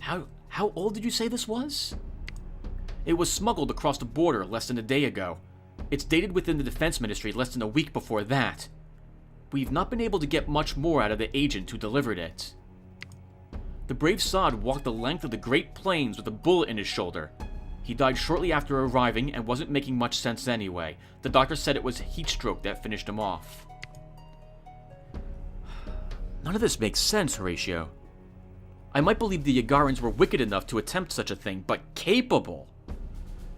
How old did you say this was? It was smuggled across the border less than a day ago. It's dated within the Defense Ministry less than a week before that. We've not been able to get much more out of the agent who delivered it. The brave sod walked the length of the Great Plains with a bullet in his shoulder. He died shortly after arriving and wasn't making much sense anyway. The doctor said it was heat stroke that finished him off. None of this makes sense, Horatio. I might believe the Yagarans were wicked enough to attempt such a thing, but capable.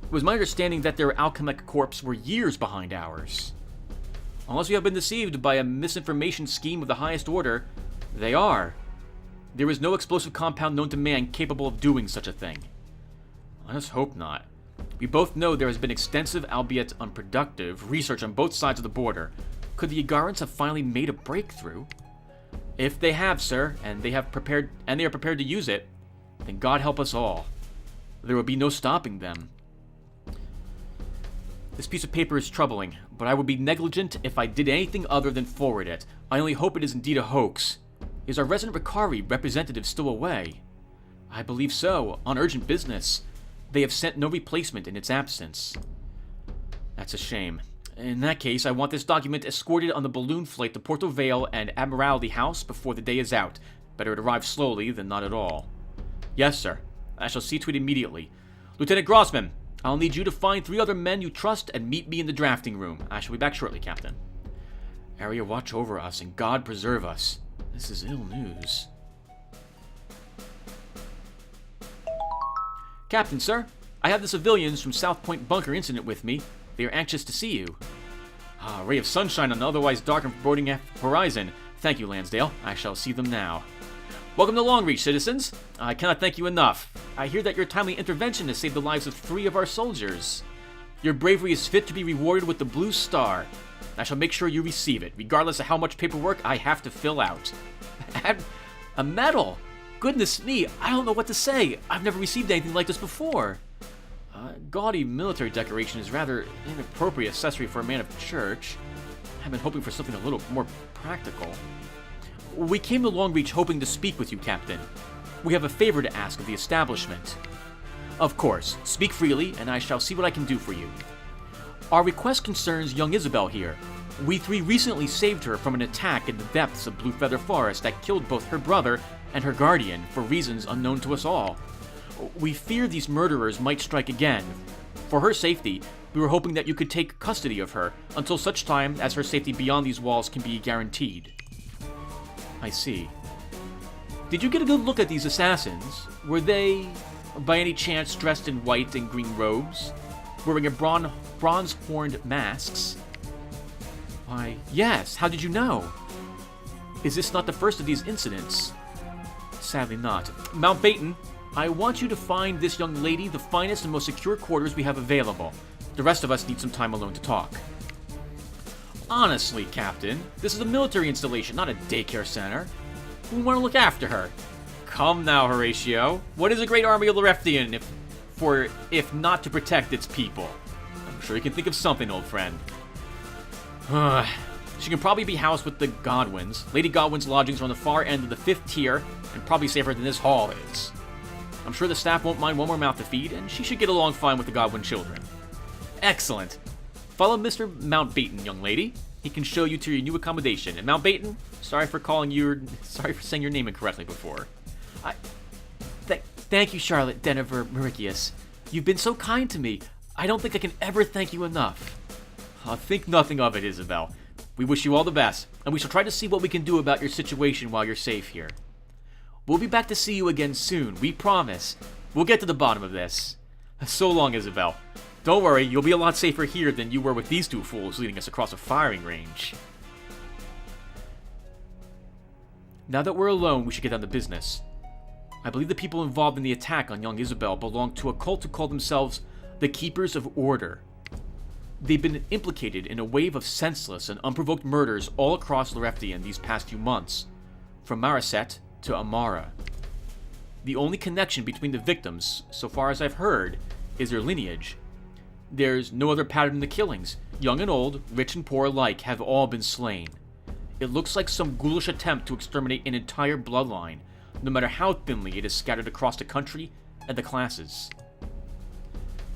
It was my understanding that their alchemic corps were years behind ours. Unless we have been deceived by a misinformation scheme of the highest order, they are. There is no explosive compound known to man capable of doing such a thing. Let us hope not. We both know there has been extensive, albeit unproductive, research on both sides of the border. Could the Yagarans have finally made a breakthrough? If they have, sir, and they are prepared to use it, then God help us all. There will be no stopping them. This piece of paper is troubling, but I would be negligent if I did anything other than forward it. I only hope it is indeed a hoax. Is our resident Ricari representative still away? I believe so, on urgent business. They have sent no replacement in its absence. That's a shame. In that case, I want this document escorted on the balloon flight to Porto Vale and Admiralty House before the day is out. Better it arrive slowly than not at all. Yes, sir. I shall see to it immediately. Lieutenant Grossman, I'll need you to find 3 other men you trust and meet me in the drafting room. I shall be back shortly, Captain. Area, watch over us, and God preserve us. This is ill news. Captain, sir. I have the civilians from South Point Bunker incident with me. They are anxious to see you. A ray of sunshine on the otherwise dark and foreboding horizon. Thank you, Lansdale. I shall see them now. Welcome to Longreach, citizens. I cannot thank you enough. I hear that your timely intervention has saved the lives of 3 of our soldiers. Your bravery is fit to be rewarded with the Blue Star. I shall make sure you receive it, regardless of how much paperwork I have to fill out. A medal? Goodness me, I don't know what to say. I've never received anything like this before. Gaudy military decoration is rather inappropriate accessory for a man of church. I've been hoping for something a little more practical. We came to Longreach hoping to speak with you, Captain. We have a favor to ask of the establishment. Of course, speak freely, and I shall see what I can do for you. Our request concerns young Isabel here. We 3 recently saved her from an attack in the depths of Blue Feather Forest that killed both her brother and her guardian for reasons unknown to us all. We fear these murderers might strike again. For her safety, we were hoping that you could take custody of her until such time as her safety beyond these walls can be guaranteed. I see. Did you get a good look at these assassins? Were they, by any chance, dressed in white and green robes? Wearing bronze-horned masks? Why, yes. How did you know? Is this not the first of these incidents? Sadly not. Mountbatten, I want you to find this young lady the finest and most secure quarters we have available. The rest of us need some time alone to talk. Honestly, Captain, this is a military installation, not a daycare center. We want to look after her. Come now, Horatio. What is a great army of Loreftian if not to protect its people? I'm sure you can think of something, old friend. She can probably be housed with the Godwins. Lady Godwin's lodgings are on the far end of the 5th tier, and probably safer than this hall is. I'm sure the staff won't mind one more mouth to feed, and she should get along fine with the Godwin children. Excellent. Follow Mr. Mountbatten, young lady. He can show you to your new accommodation. And Mountbatten, sorry for saying your name incorrectly before. Thank you, Charlotte Denver Mauritius. You've been so kind to me. I don't think I can ever thank you enough. Think nothing of it, Isabel. We wish you all the best, and we shall try to see what we can do about your situation while you're safe here. We'll be back to see you again soon, we promise. We'll get to the bottom of this. So long, Isabel. Don't worry, you'll be a lot safer here than you were with these 2 fools leading us across a firing range. Now that we're alone, we should get down to business. I believe the people involved in the attack on young Isabel belong to a cult who call themselves the Keepers of Order. They've been implicated in a wave of senseless and unprovoked murders all across Loreftian these past few months, from Maraset to Amara. The only connection between the victims, so far as I've heard, is their lineage. There's no other pattern in the killings. Young and old, rich and poor alike have all been slain. It looks like some ghoulish attempt to exterminate an entire bloodline, no matter how thinly it is scattered across the country and the classes.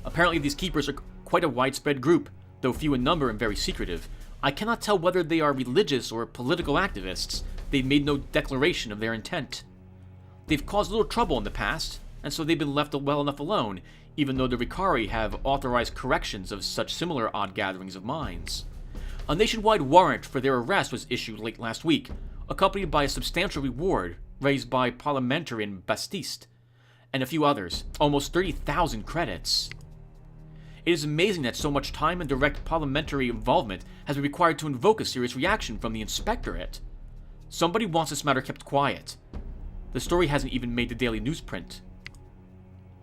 Apparently these keepers are quite a widespread group, though few in number and very secretive. I cannot tell whether they are religious or political activists. They've made no declaration of their intent. They've caused little trouble in the past, and so they've been left well enough alone, even though the Ricari have authorized corrections of such similar odd gatherings of minds. A nationwide warrant for their arrest was issued late last week, accompanied by a substantial reward raised by parliamentarian Bastiste, and a few others, almost 30,000 credits. It is amazing that so much time and direct parliamentary involvement has been required to invoke a serious reaction from the Inspectorate. Somebody wants this matter kept quiet. The story hasn't even made the daily newsprint.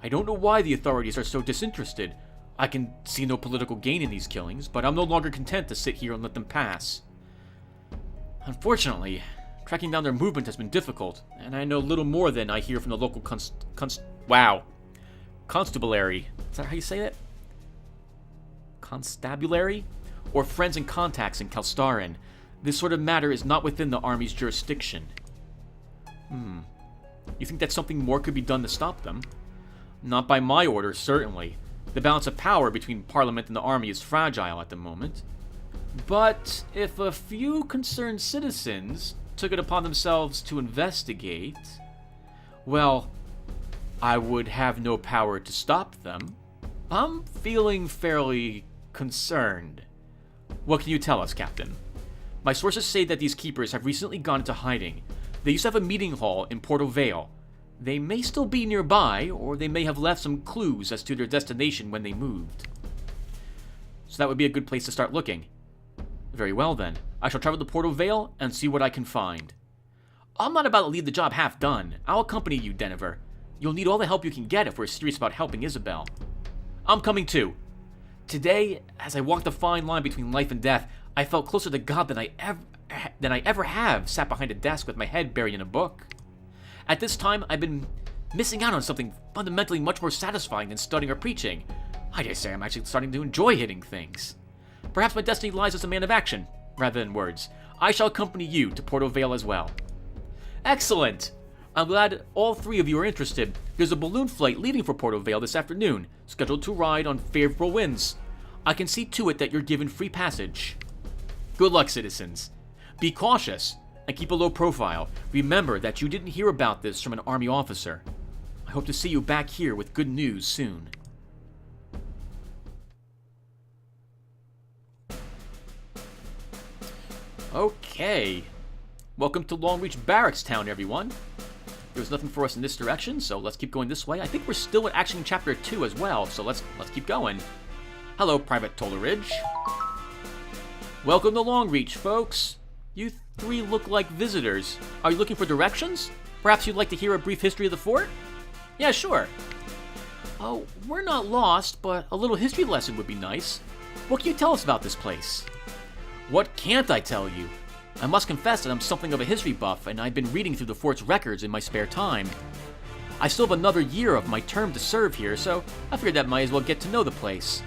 I don't know why the authorities are so disinterested. I can see no political gain in these killings, but I'm no longer content to sit here and let them pass. Unfortunately, tracking down their movement has been difficult, and I know little more than I hear from the local constabulary. Is that how you say it? Constabulary? Or friends and contacts in Kalstarin. This sort of matter is not within the army's jurisdiction. You think that something more could be done to stop them? Not by my order, certainly. The balance of power between Parliament and the army is fragile at the moment. But if a few concerned citizens took it upon themselves to investigate, well, I would have no power to stop them. I'm feeling fairly concerned. What can you tell us, Captain? My sources say that these keepers have recently gone into hiding. They used to have a meeting hall in Porto Vale. They may still be nearby, or they may have left some clues as to their destination when they moved. So that would be a good place to start looking. Very well then. I shall travel to Porto Vale and see what I can find. I'm not about to leave the job half done. I'll accompany you, Denver. You'll need all the help you can get if we're serious about helping Isabel. I'm coming too. Today, as I walked the fine line between life and death, I felt closer to God than I ever have sat behind a desk with my head buried in a book. At this time, I've been missing out on something fundamentally much more satisfying than studying or preaching. I dare say I'm actually starting to enjoy hitting things. Perhaps my destiny lies as a man of action, rather than words. I shall accompany you to Porto Vale as well. Excellent! I'm glad all three of you are interested. There's a balloon flight leaving for Porto Vale this afternoon, scheduled to ride on favorable winds. I can see to it that you're given free passage. Good luck, citizens. Be cautious and keep a low profile. Remember that you didn't hear about this from an army officer. I hope to see you back here with good news soon. Okay. Welcome to Longreach Barracks Town, everyone. There's nothing for us in this direction, so let's keep going this way. I think we're still at Action Chapter 2 as well, so let's keep going. Hello, Private Toleridge. Welcome to Longreach, folks. You three look like visitors. Are you looking for directions? Perhaps you'd like to hear a brief history of the fort? Yeah, sure. Oh, we're not lost, but a little history lesson would be nice. What can you tell us about this place? What can't I tell you? I must confess that I'm something of a history buff, and I've been reading through the fort's records in my spare time. I still have another year of my term to serve here, so I figured that I might as well get to know the place.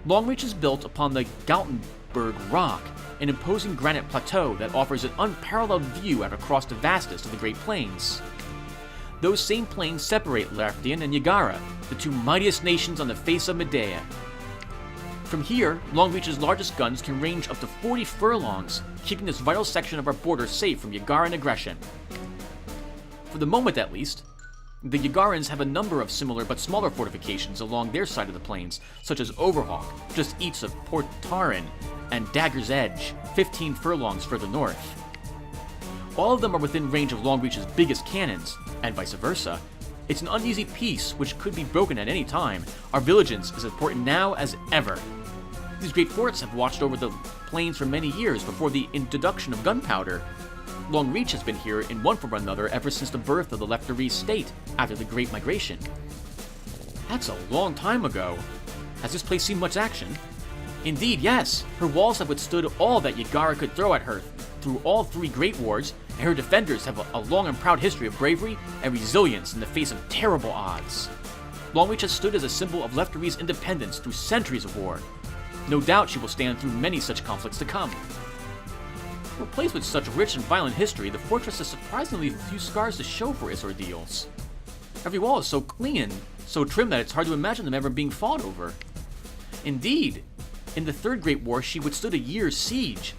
Longreach is built upon the Galtenberg Rock, an imposing granite plateau that offers an unparalleled view out across the vastness of the Great Plains. Those same plains separate Lafdian and Yagara, the two mightiest nations on the face of Medea. From here, Longreach's largest guns can range up to 40 furlongs, keeping this vital section of our border safe from Yagaran aggression. For the moment at least, the Yagarans have a number of similar but smaller fortifications along their side of the plains, such as Overhawk, just east of Port Tarin, and Dagger's Edge, 15 furlongs further north. All of them are within range of Longreach's biggest cannons, and vice versa. It's an uneasy peace which could be broken at any time. Our vigilance is important now as ever. These great forts have watched over the plains for many years before the introduction of gunpowder. Longreach has been here in one form or another ever since the birth of the Lotaeri state after the Great Migration. That's a long time ago. Has this place seen much action? Indeed, yes. Her walls have withstood all that Yagara could throw at her through all three great wars, and her defenders have a long and proud history of bravery and resilience in the face of terrible odds. Longreach has stood as a symbol of Lotaeri's independence through centuries of war. No doubt she will stand through many such conflicts to come. For a place with such rich and violent history, the fortress has surprisingly few scars to show for its ordeals. Every wall is so clean and so trim that it's hard to imagine them ever being fought over. Indeed, in the Third Great War, she withstood a year's siege,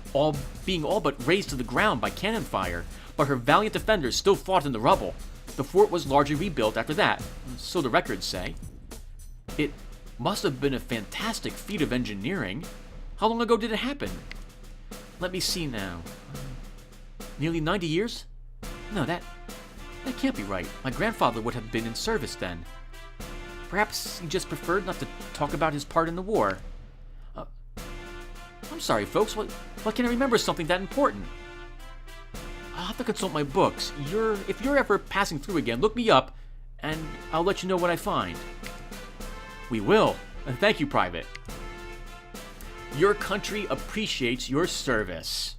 being all but razed to the ground by cannon fire, but her valiant defenders still fought in the rubble. The fort was largely rebuilt after that, so the records say. It must have been a fantastic feat of engineering. How long ago did it happen? Let me see now. Nearly 90 years? No, that can't be right. My grandfather would have been in service then. Perhaps he just preferred not to talk about his part in the war. I'm sorry, folks. Why can't I remember something that important? I'll have to consult my books. If you're ever passing through again, look me up, and I'll let you know what I find. We will. And thank you, Private. Your country appreciates your service.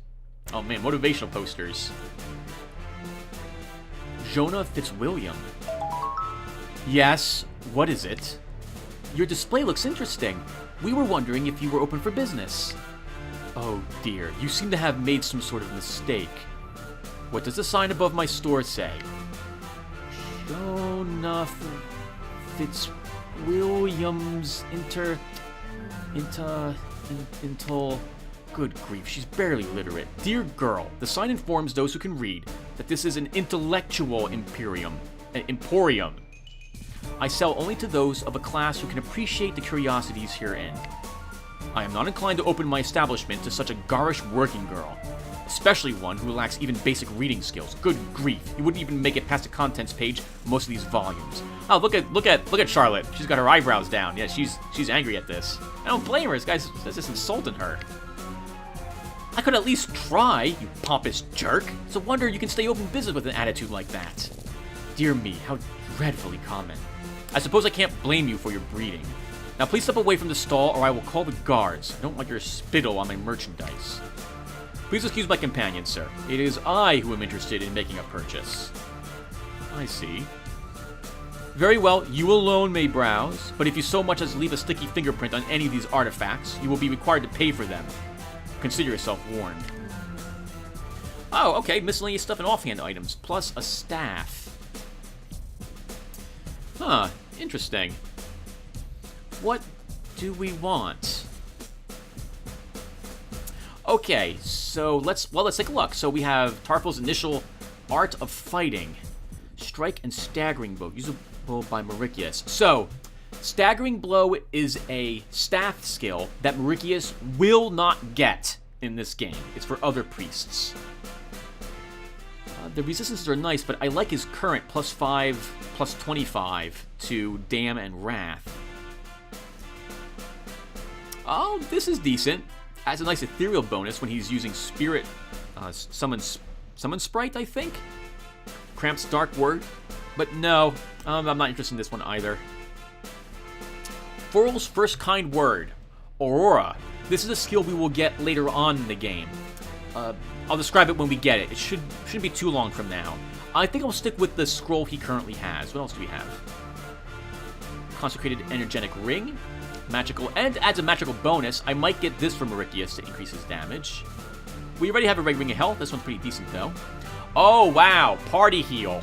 Oh man, motivational posters. Jonah Fitzwilliam. Yes, what is it? Your display looks interesting. We were wondering if you were open for business. Oh dear, you seem to have made some sort of mistake. What does the sign above my store say? Jonah Fitzwilliams Good grief, she's barely literate. Dear girl, the sign informs those who can read that this is an intellectual emporium. I sell only to those of a class who can appreciate the curiosities herein. I am not inclined to open my establishment to such a garish working girl, especially one who lacks even basic reading skills. Good grief, you wouldn't even make it past the contents page of most of these volumes. Oh, look at Charlotte. She's got her eyebrows down. Yeah, she's angry at this. I don't blame her. This guy's just insulting her. I could at least try, you pompous jerk. It's a wonder you can stay open business with an attitude like that. Dear me, how dreadfully common. I suppose I can't blame you for your breeding. Now please step away from the stall or I will call the guards. I don't want your spittle on my merchandise. Please excuse my companion, sir. It is I who am interested in making a purchase. I see. Very well, you alone may browse, but if you so much as leave a sticky fingerprint on any of these artifacts, you will be required to pay for them. Consider yourself warned. Oh, okay, miscellaneous stuff and offhand items, plus a staff. Huh, interesting. What do we want? Okay, so let's take a look. So we have Tarfel's initial Art of Fighting. Strike and Staggering Blow, usable by Mauricius. So, Staggering Blow is a staff skill that Mauricius will not get in this game. It's for other priests. The resistances are nice, but I like his current +5, +25 to Dam and Wrath. Oh, this is decent. Adds a nice ethereal bonus when he's using Spirit Summon Sprite, I think? Cramp's Dark Word. But no, I'm not interested in this one either. Forl's First Kind Word, Aurora. This is a skill we will get later on in the game. I'll describe it when we get it. It shouldn't be too long from now. I think I'll stick with the scroll he currently has. What else do we have? Consecrated Energetic Ring. Magical, and adds a magical bonus. I might get this from Mauricius to increase his damage. We already have a Ring of Health. This one's pretty decent, though. Oh, wow. Party Heal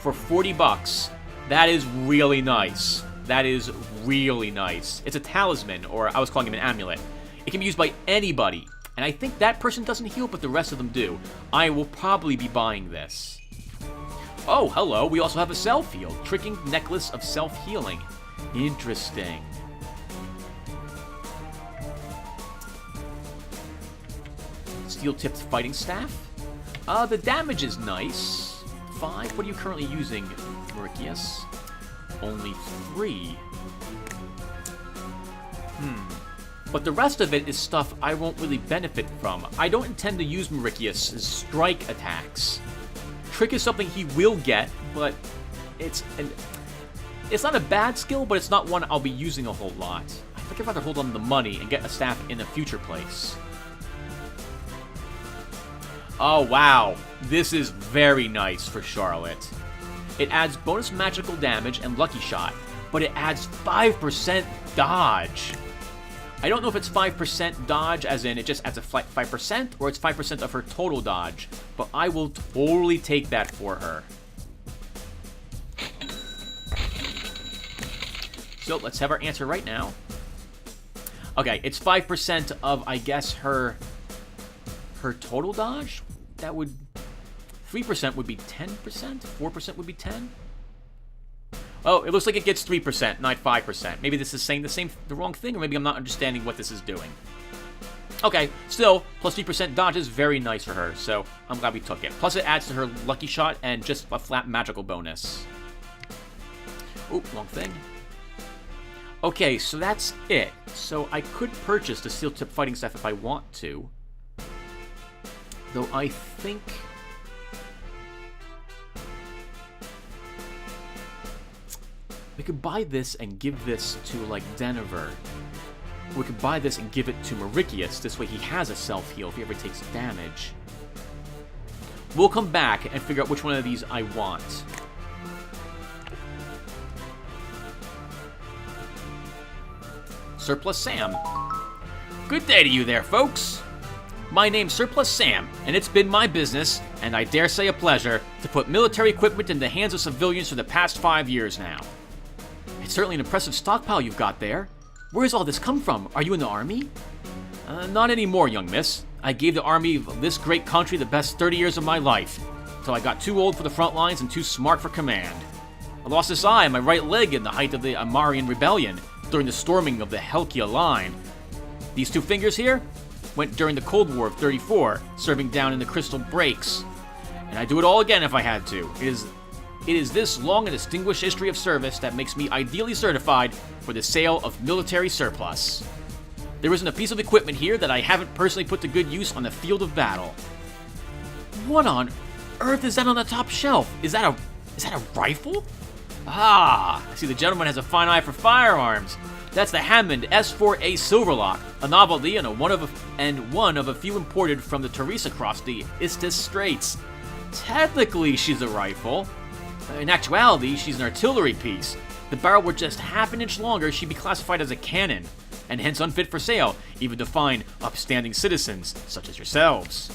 for 40 bucks. That is really nice. That is really nice. It's a talisman, or I was calling him an amulet. It can be used by anybody, and I think that person doesn't heal, but the rest of them do. I will probably be buying this. Oh, hello. We also have a self-heal. Tricking Necklace of Self-Healing. Interesting. Steel-tipped Fighting Staff. The damage is nice. 5. What are you currently using, Mauricius? Only 3. But the rest of it is stuff I won't really benefit from. I don't intend to use Mauricius' strike attacks. Trick is something he will get, but it's not a bad skill, but it's not one I'll be using a whole lot. I think I'd rather hold on to the money and get a staff in a future place. Oh, wow. This is very nice for Charlotte. It adds bonus magical damage and lucky shot, but it adds 5% dodge. I don't know if it's 5% dodge, as in it just adds a 5%, or it's 5% of her total dodge. But I will totally take that for her. So let's have our answer right now. Okay, it's 5% of, I guess, her total dodge? That would... 3% would be 10%? 4% would be 10? Oh, it looks like it gets 3%, not 5%. Maybe this is saying the wrong thing, or maybe I'm not understanding what this is doing. Okay, still, plus 3% dodge is very nice for her, so I'm glad we took it. Plus it adds to her lucky shot and just a flat magical bonus. Oop, wrong thing. Okay, so that's it. So I could purchase the steel tip fighting staff if I want to. Though I think... we could buy this and give this to, like, Denver. We could buy this and give it to Mauricius. This way he has a self-heal if he ever takes damage. We'll come back and figure out which one of these I want. Surplus Sam. Good day to you there, folks. My name's Surplus Sam, and it's been my business, and I dare say a pleasure, to put military equipment in the hands of civilians for the past 5 years now. It's certainly an impressive stockpile you've got there. Where's all this come from? Are you in the army? Not anymore, young miss. I gave the army of this great country the best 30 years of my life, till I got too old for the front lines and too smart for command. I lost this eye and my right leg in the height of the Amarian Rebellion, during the storming of the Helkia Line. These 2 fingers here went during the Cold War of 34, serving down in the Crystal Breaks. And I'd do it all again if I had to. It is this long and distinguished history of service that makes me ideally certified for the sale of military surplus. There isn't a piece of equipment here that I haven't personally put to good use on the field of battle. What on earth is that on the top shelf? Is that a rifle? Ah, I see the gentleman has a fine eye for firearms. That's the Hammond S4A Silverlock, a novelty and one of a few imported from the Teresa across the Isthmus Straits. Technically, she's a rifle. In actuality, she's an artillery piece. If the barrel were just half an inch longer, she'd be classified as a cannon, and hence unfit for sale, even to fine, upstanding citizens, such as yourselves.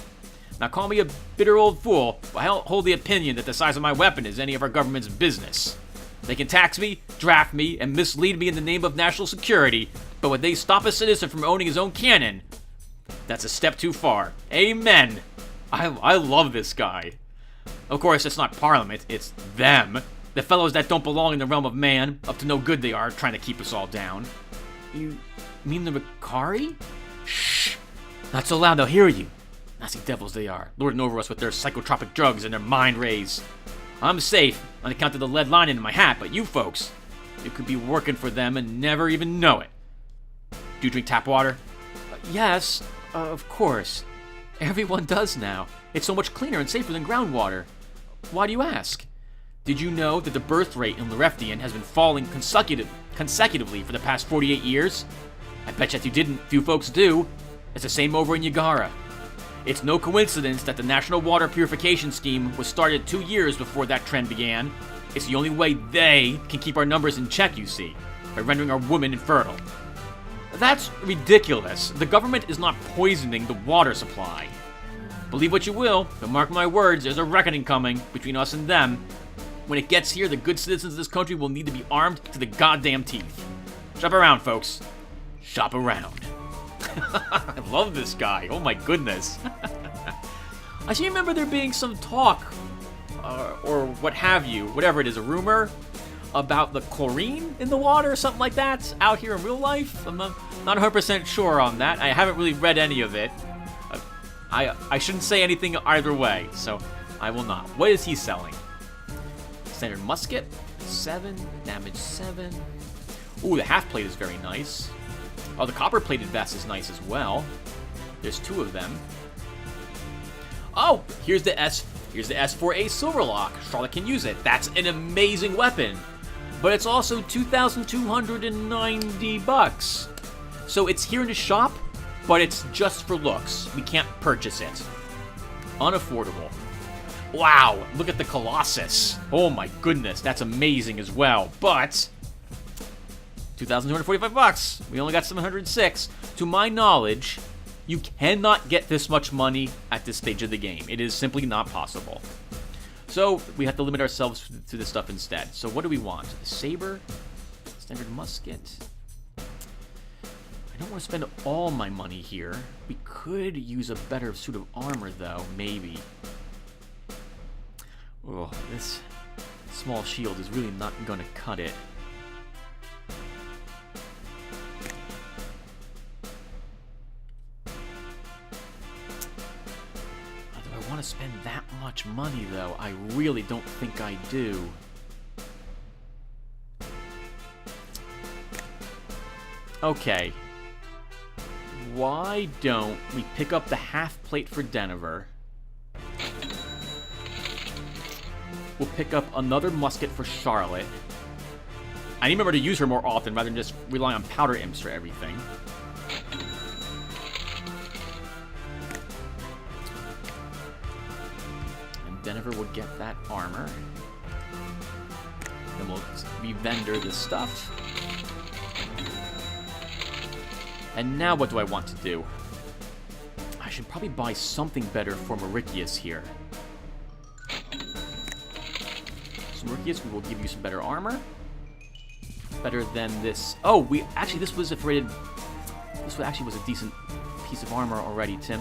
Now call me a bitter old fool, but I don't hold the opinion that the size of my weapon is any of our government's business. They can tax me, draft me, and mislead me in the name of national security, but when they stop a citizen from owning his own cannon, that's a step too far. Amen. I love this guy. Of course, it's not Parliament, it's them. The fellows that don't belong in the realm of man, up to no good they are, trying to keep us all down. You mean the Ricari? Shh! Not so loud, they'll hear you. Nasty devils they are, lording over us with their psychotropic drugs and their mind rays. I'm safe, on account of the lead lining in my hat, but you folks, you could be working for them and never even know it. Do you drink tap water? Yes, of course. Everyone does now. It's so much cleaner and safer than groundwater. Why do you ask? Did you know that the birth rate in Loreftian has been falling consecutively for the past 48 years? I bet you that you didn't. Few folks do. It's the same over in Yagara. It's no coincidence that the National Water Purification Scheme was started 2 years before that trend began. It's the only way they can keep our numbers in check, you see, by rendering our women infertile. That's ridiculous. The government is not poisoning the water supply. Believe what you will, but mark my words, there's a reckoning coming between us and them. When it gets here, the good citizens of this country will need to be armed to the goddamn teeth. Shop around, folks. Shop around. I love this guy. Oh my goodness. I seem to remember there being some talk, or what have you, whatever it is, a rumor about the chlorine in the water or something like that out here in real life. I'm not 100% sure on that. I haven't really read any of it. I shouldn't say anything either way, so I will not. What is he selling? Standard musket, 7, damage 7. Ooh, the half plate is very nice. Oh, the copper plated vest is nice as well. There's 2 of them. Oh, here's the S4A Silverlock. Charlotte can use it. That's an amazing weapon. But it's also $2,290. So it's here in the shop, but it's just for looks. We can't purchase it. Unaffordable. Wow, look at the Colossus. Oh my goodness, that's amazing as well. But $2,245. We only got 706. To my knowledge, you cannot get this much money at this stage of the game. It is simply not possible. So we have to limit ourselves to this stuff instead. So what do we want? A saber, standard musket. I don't want to spend all my money here. We could use a better suit of armor, though. Maybe. Oh, this small shield is really not going to cut it. Do I want to spend that much money, though? I really don't think I do. Okay. Why don't we pick up the half plate for Denver? We'll pick up another musket for Charlotte. I need to remember to use her more often rather than just rely on powder imps for everything. And Denver will get that armor. Then we'll re-vendor this stuff. And now what do I want to do? I should probably buy something better for Mauritius here. So Mauritius, we will give you some better armor. Better than this. Oh, we actually, this was rated. This actually was a decent piece of armor already, Tim.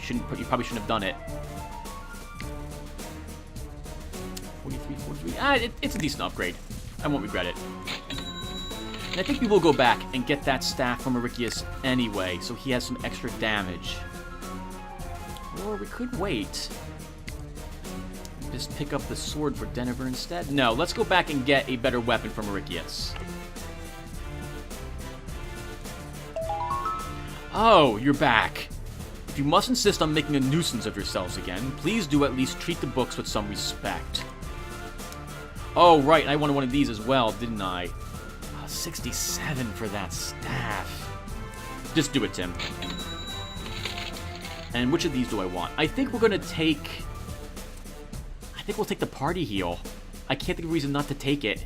You probably shouldn't have done it. 43, 43. It's a decent upgrade. I won't regret it. And I think we will go back and get that staff from Mauritius anyway, so he has some extra damage. Or we could wait. Just pick up the sword for Denver instead? No, let's go back and get a better weapon from Mauritius. Oh, you're back. If you must insist on making a nuisance of yourselves again, please do at least treat the books with some respect. Oh, right, I wanted one of these as well, didn't I? 67 for that staff. Just do it, Tim. And which of these do I want? I think we're gonna take... I think we'll take the party heal. I can't think of a reason not to take it.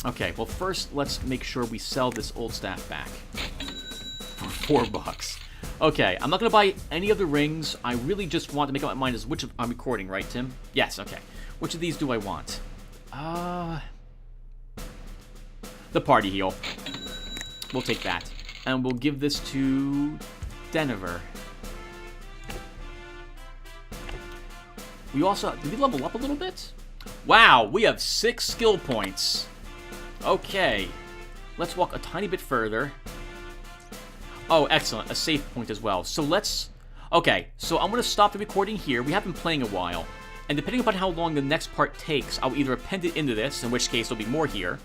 Okay, well first let's make sure we sell this old staff back. For $4. Okay, I'm not gonna buy any of the rings. I really just want to make up my mind as which of... I'm recording, right, Tim? Yes, okay. Which of these do I want? The party heal. We'll take that. And we'll give this to Denver. We also... Did we level up a little bit? Wow, we have 6 skill points. Okay. Let's walk a tiny bit further. Oh, excellent. A save point as well. So let's... Okay, so I'm going to stop the recording here. We have been playing a while. And depending upon how long the next part takes, I'll either append it into this, in which case there'll be more here,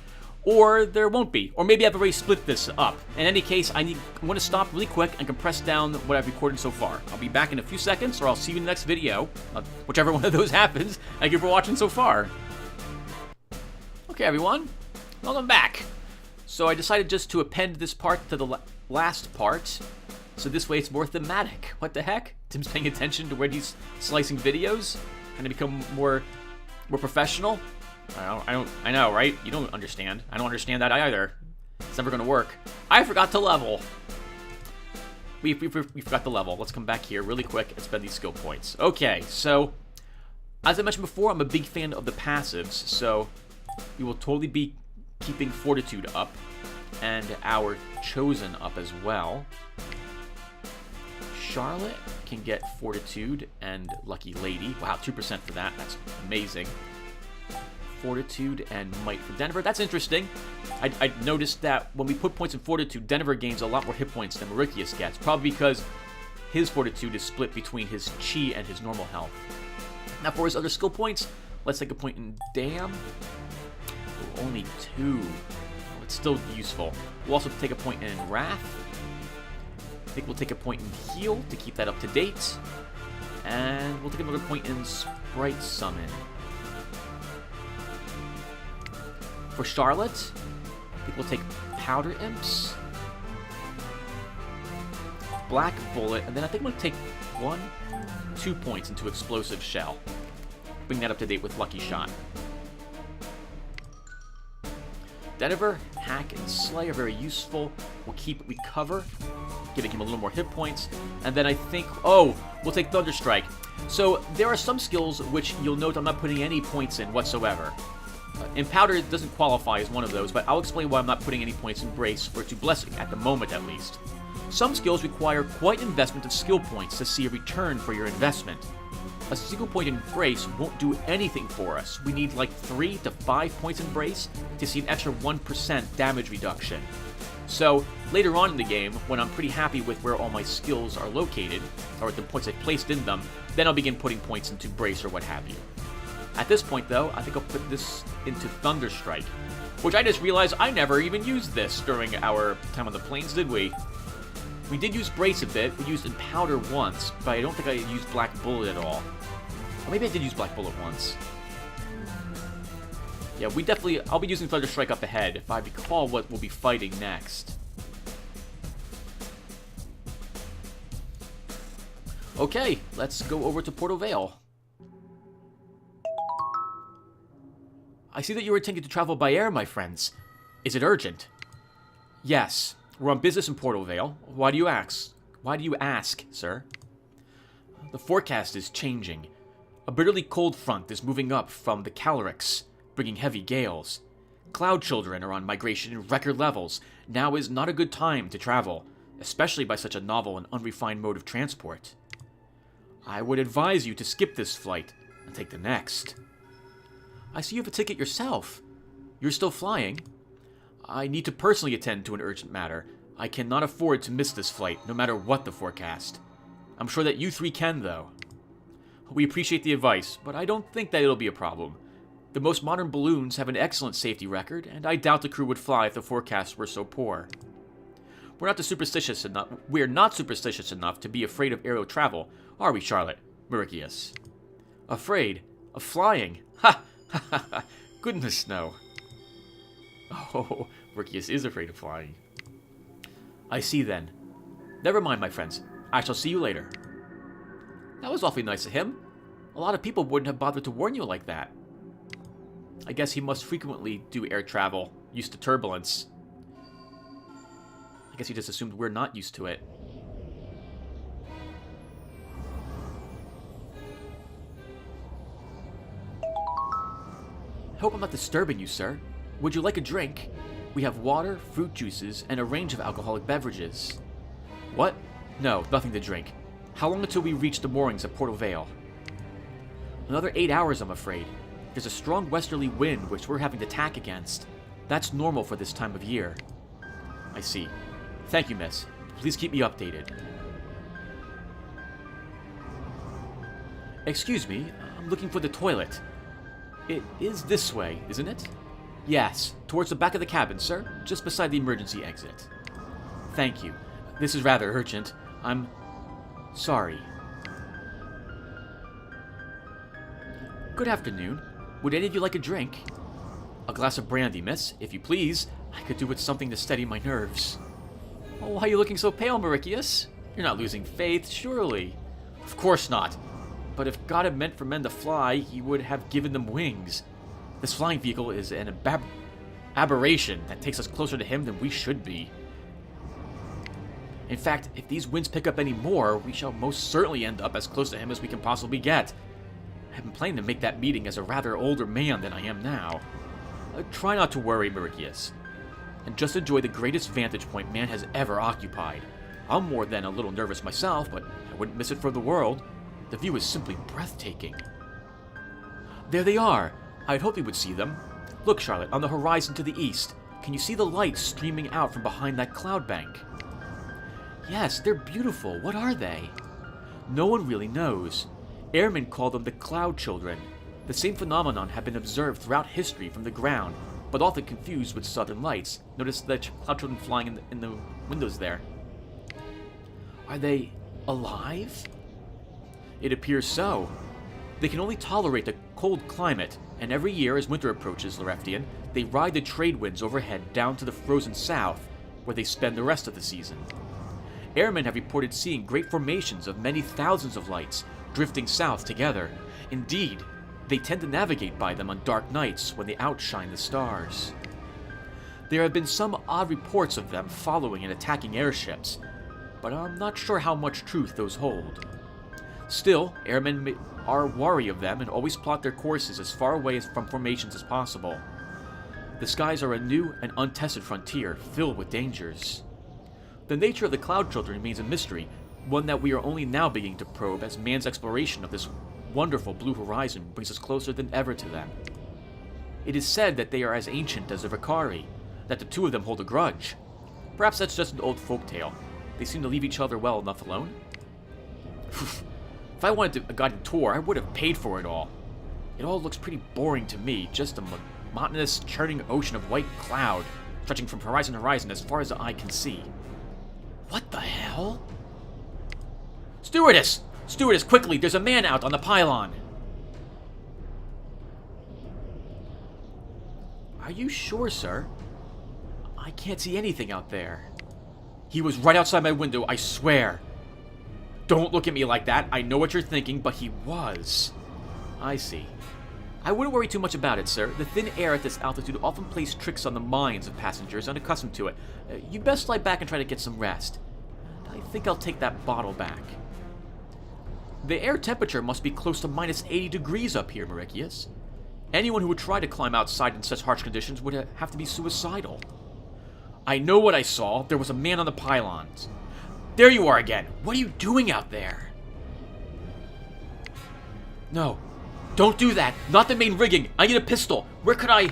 or there won't be. Or maybe I've already split this up. In any case, I'm going to stop really quick and compress down what I've recorded so far. I'll be back in a few seconds, or I'll see you in the next video. Whichever one of those happens. Thank you for watching so far. Okay, everyone. Welcome back. So I decided just to append this part to the last part. So this way it's more thematic. What the heck? Tim's paying attention to where he's slicing videos. Trying to become more professional. I know, right? You don't understand. I don't understand that either. It's never gonna work. I forgot to level. We forgot the level. Let's come back here really quick and spend these skill points. Okay, so as I mentioned before, I'm a big fan of the passives, so we will totally be keeping Fortitude up and our Chosen up as well. Charlotte can get Fortitude and Lucky Lady. Wow, 2% for that. That's amazing. Fortitude and Might for Denver. That's interesting. I noticed that when we put points in Fortitude, Denver gains a lot more hit points than Mauritius gets. Probably because his Fortitude is split between his Chi and his normal health. Now for his other skill points, let's take a point in Damn. Oh, only 2. Oh, it's still useful. We'll also take a point in Wrath. I think we'll take a point in Heal to keep that up to date. And we'll take another point in Sprite Summon. For Charlotte, I think we'll take Powder Imps, Black Bullet, and then I think we'll take 2 points into Explosive Shell. Bring that up to date with Lucky Shot. Denever, Hack, and Slay are very useful. We'll keep Recover, giving him a little more hit points. And then I think, we'll take Thunderstrike. So there are some skills which you'll note I'm not putting any points in whatsoever. Empowder doesn't qualify as one of those, but I'll explain why I'm not putting any points in Brace or to Blessing, at the moment at least. Some skills require quite an investment of skill points to see a return for your investment. A single point in Brace won't do anything for us. We need like 3 to 5 points in Brace to see an extra 1% damage reduction. So, later on in the game, when I'm pretty happy with where all my skills are located, or the points I've placed in them, then I'll begin putting points into Brace or what have you. At this point, though, I think I'll put this into Thunderstrike, which I just realized I never even used this during our time on the plains, did we? We did use Brace a bit, we used Empowder once, but I don't think I used Black Bullet at all. Or maybe I did use Black Bullet once. Yeah, I'll be using Thunderstrike up ahead, if I recall what we'll be fighting next. Okay, let's go over to Portal Vale. I see that you are intending to travel by air, my friends. Is it urgent? Yes, we're on business in Portal Vale. Why do you ask? Why do you ask, sir? The forecast is changing. A bitterly cold front is moving up from the Calyrex, bringing heavy gales. Cloud children are on migration in record levels. Now is not a good time to travel, especially by such a novel and unrefined mode of transport. I would advise you to skip this flight and take the next. I see you have a ticket yourself. You're still flying? I need to personally attend to an urgent matter. I cannot afford to miss this flight, no matter what the forecast. I'm sure that you three can, though. We appreciate the advice, but I don't think that it'll be a problem. The most modern balloons have an excellent safety record, and I doubt the crew would fly if the forecasts were so poor. We're not superstitious enough to be afraid of aerial travel, are we, Charlotte? Mauricius. Afraid? Of flying? Ha! Ha ha ha! Goodness, no. Oh, Mauricius is afraid of flying. I see, then. Never mind, my friends. I shall see you later. That was awfully nice of him. A lot of people wouldn't have bothered to warn you like that. I guess he must frequently do air travel, used to turbulence. I guess he just assumed we're not used to it. I hope I'm not disturbing you, sir. Would you like a drink? We have water, fruit juices, and a range of alcoholic beverages. What? No, nothing to drink. How long until we reach the moorings at Portal Vale? Another 8 hours, I'm afraid. There's a strong westerly wind which we're having to tack against. That's normal for this time of year. I see. Thank you, miss. Please keep me updated. Excuse me, I'm looking for the toilet. It is this way, isn't it? Yes, towards the back of the cabin, sir. Just beside the emergency exit. Thank you. This is rather urgent. I'm sorry. Good afternoon. Would any of you like a drink? A glass of brandy, miss, if you please. I could do with something to steady my nerves. Oh, why are you looking so pale, Mauricius? You're not losing faith, surely. Of course not. But if God had meant for men to fly, he would have given them wings. This flying vehicle is an aberration that takes us closer to him than we should be. In fact, if these winds pick up any more, we shall most certainly end up as close to him as we can possibly get. I've been planning to make that meeting as a rather older man than I am now. Try not to worry, Mauricius, and just enjoy the greatest vantage point man has ever occupied. I'm more than a little nervous myself, but I wouldn't miss it for the world. The view is simply breathtaking. There they are! I'd hoped we would see them. Look, Charlotte, on the horizon to the east. Can you see the lights streaming out from behind that cloud bank? Yes, they're beautiful. What are they? No one really knows. Airmen call them the Cloud Children. The same phenomenon have been observed throughout history from the ground, but often confused with southern lights. Notice the Cloud Children flying in the windows there. Are they alive? It appears so. They can only tolerate the cold climate, and every year as winter approaches Loreftian, they ride the trade winds overhead down to the frozen south, where they spend the rest of the season. Airmen have reported seeing great formations of many thousands of lights drifting south together. Indeed, they tend to navigate by them on dark nights when they outshine the stars. There have been some odd reports of them following and attacking airships, but I'm not sure how much truth those hold. Still, airmen are wary of them and always plot their courses as far away from formations as possible. The skies are a new and untested frontier, filled with dangers. The nature of the Cloud Children remains a mystery, one that we are only now beginning to probe as man's exploration of this wonderful blue horizon brings us closer than ever to them. It is said that they are as ancient as the Vakari, that the two of them hold a grudge. Perhaps that's just an old folktale. They seem to leave each other well enough alone. If I wanted a guided tour, I would have paid for it all. It all looks pretty boring to me, just a monotonous, churning ocean of white cloud, stretching from horizon to horizon as far as the eye can see. What the hell? Stewardess! Stewardess, quickly! There's a man out on the pylon! Are you sure, sir? I can't see anything out there. He was right outside my window, I swear. Don't look at me like that. I know what you're thinking, but he was. I see. I wouldn't worry too much about it, sir. The thin air at this altitude often plays tricks on the minds of passengers unaccustomed to it. You'd best lie back and try to get some rest. I think I'll take that bottle back. The air temperature must be close to minus 80 degrees up here, Marikius. Anyone who would try to climb outside in such harsh conditions would have to be suicidal. I know what I saw. There was a man on the pylons. There you are again. What are you doing out there? No. Don't do that. Not the main rigging. I need a pistol. Where could I...